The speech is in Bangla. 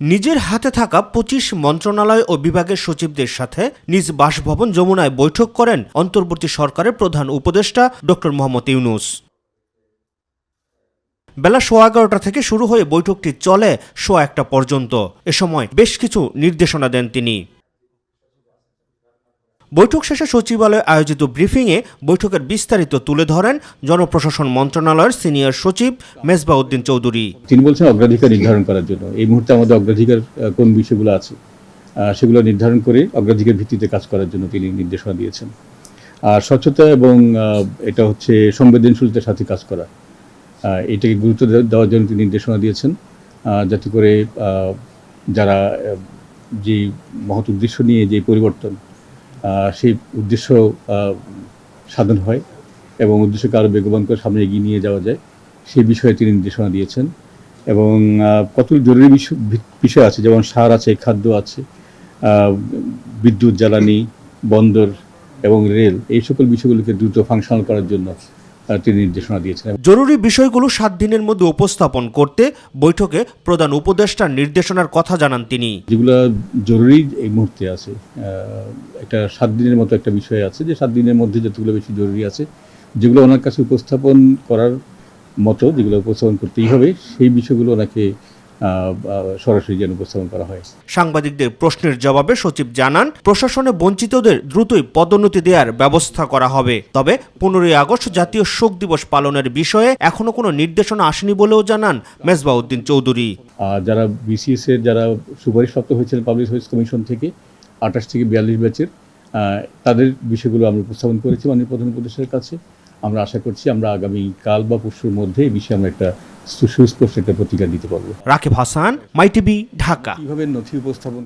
নিজের হাতে থাকা ২৫ মন্ত্রণালয় ও বিভাগের সচিবদের সাথে নিজ বাসভবন যমুনায় বৈঠক করেন অন্তর্বর্তী সরকারের প্রধান উপদেষ্টা ডক্টর মোহাম্মদ ইউনূস। বেলা ১১:১৫ থেকে শুরু হয়ে বৈঠকটি চলে ১:১ পর্যন্ত। এ সময় বেশ কিছু নির্দেশনা দেন তিনি। বৈঠক শেষে সচিবালয়ে আয়োজিত ব্রিফিংয়ে বৈঠকের বিস্তারিত তুলে ধরেন জনপ্রশাসন মন্ত্রণালয়ের সিনিয়র সচিব মেজবাহ উদ্দিন চৌধুরী। তিনি বলছেন অগ্রাধিকার নির্ধারণ করার জন্য এই মুহূর্তে আমাদের অগ্রাধিকার কোন বিষয়গুলো আছে সেগুলো নির্ধারণ করে অগ্রাধিকার ভিত্তিতে কাজ করার জন্য তিনি নির্দেশনা দিয়েছেন। আর স্বচ্ছতা এবং এটা হচ্ছে সংবেদনশীলতার সাথে কাজ করা, এটাকে গুরুত্ব দেওয়ার জন্য তিনি নির্দেশনা দিয়েছেন, যাতে করে যারা যে মহৎ উদ্দেশ্য নিয়ে যে পরিবর্তন সেই উদ্দেশ্য সাধন হয় এবং উদ্দেশ্যকে আরও বেগবান করে সামনে এগিয়ে নিয়ে যাওয়া যায়, সেই বিষয়ে তিনি নির্দেশনা দিয়েছেন। এবং কত জরুরি বিষয় আছে, যেমন সার আছে, খাদ্য আছে, বিদ্যুৎ, জ্বালানি, বন্দর এবং রেল, এই সকল বিষয়গুলোকে দ্রুত ফাংশনাল করার জন্য তিনি নির্দেশনা দিয়েছেন। জরুরি বিষয়গুলো ৭ দিনের মধ্যে উপস্থাপন করতে বৈঠকে প্রধান উপদেষ্টার নির্দেশনার কথা জানান তিনি। যেগুলো জরুরি এই মুহূর্তে আছে, একটা ৭ দিনের মতো একটা বিষয় আছে, যে ৭ দিনের মধ্যে যতগুলো বেশি জরুরি আছে, যেগুলো ওনার কাছে উপস্থাপন করার মতো, যেগুলো উপস্থাপন করতেই হবে, সেই বিষয়গুলো ওনাকে সরাসরি যেন উপস্থাপন করা হয়। সাংবাদিকদের প্রশ্নের জবাবে সচিব জানান, প্রশাসনে বঞ্চিতদের দ্রুতই পদোন্নতি দেওয়ার ব্যবস্থা করা হবে। তবে ১৫ই আগস্ট জাতীয় শোক দিবস পালনের বিষয়ে এখনো কোনো নির্দেশনা আসেনি বলেও জানান মেজবাহ উদ্দিন চৌধুরী। যারা বিসিএস এর যারা সুপারিশপ্রাপ্ত হয়েছিলেন পাবলিক সার্ভিস কমিশন থেকে ২৮ থেকে ৪২ ব্যাচের, তাদের বিষয়গুলো আমরা উপস্থাপন করেছি মাননীয় প্রধান উপদেষ্টার কাছে। আমরা আশা করছি আমরা আগামী কাল বা পরশুর মধ্যে এই বিষয়ে আমরা একটা সুস্পষ্ট একটা প্রতিক্রিয়া দিতে পারবো। রাকিব হাসান, মাই টিভি, ঢাকা। কিভাবে নথি উপস্থাপন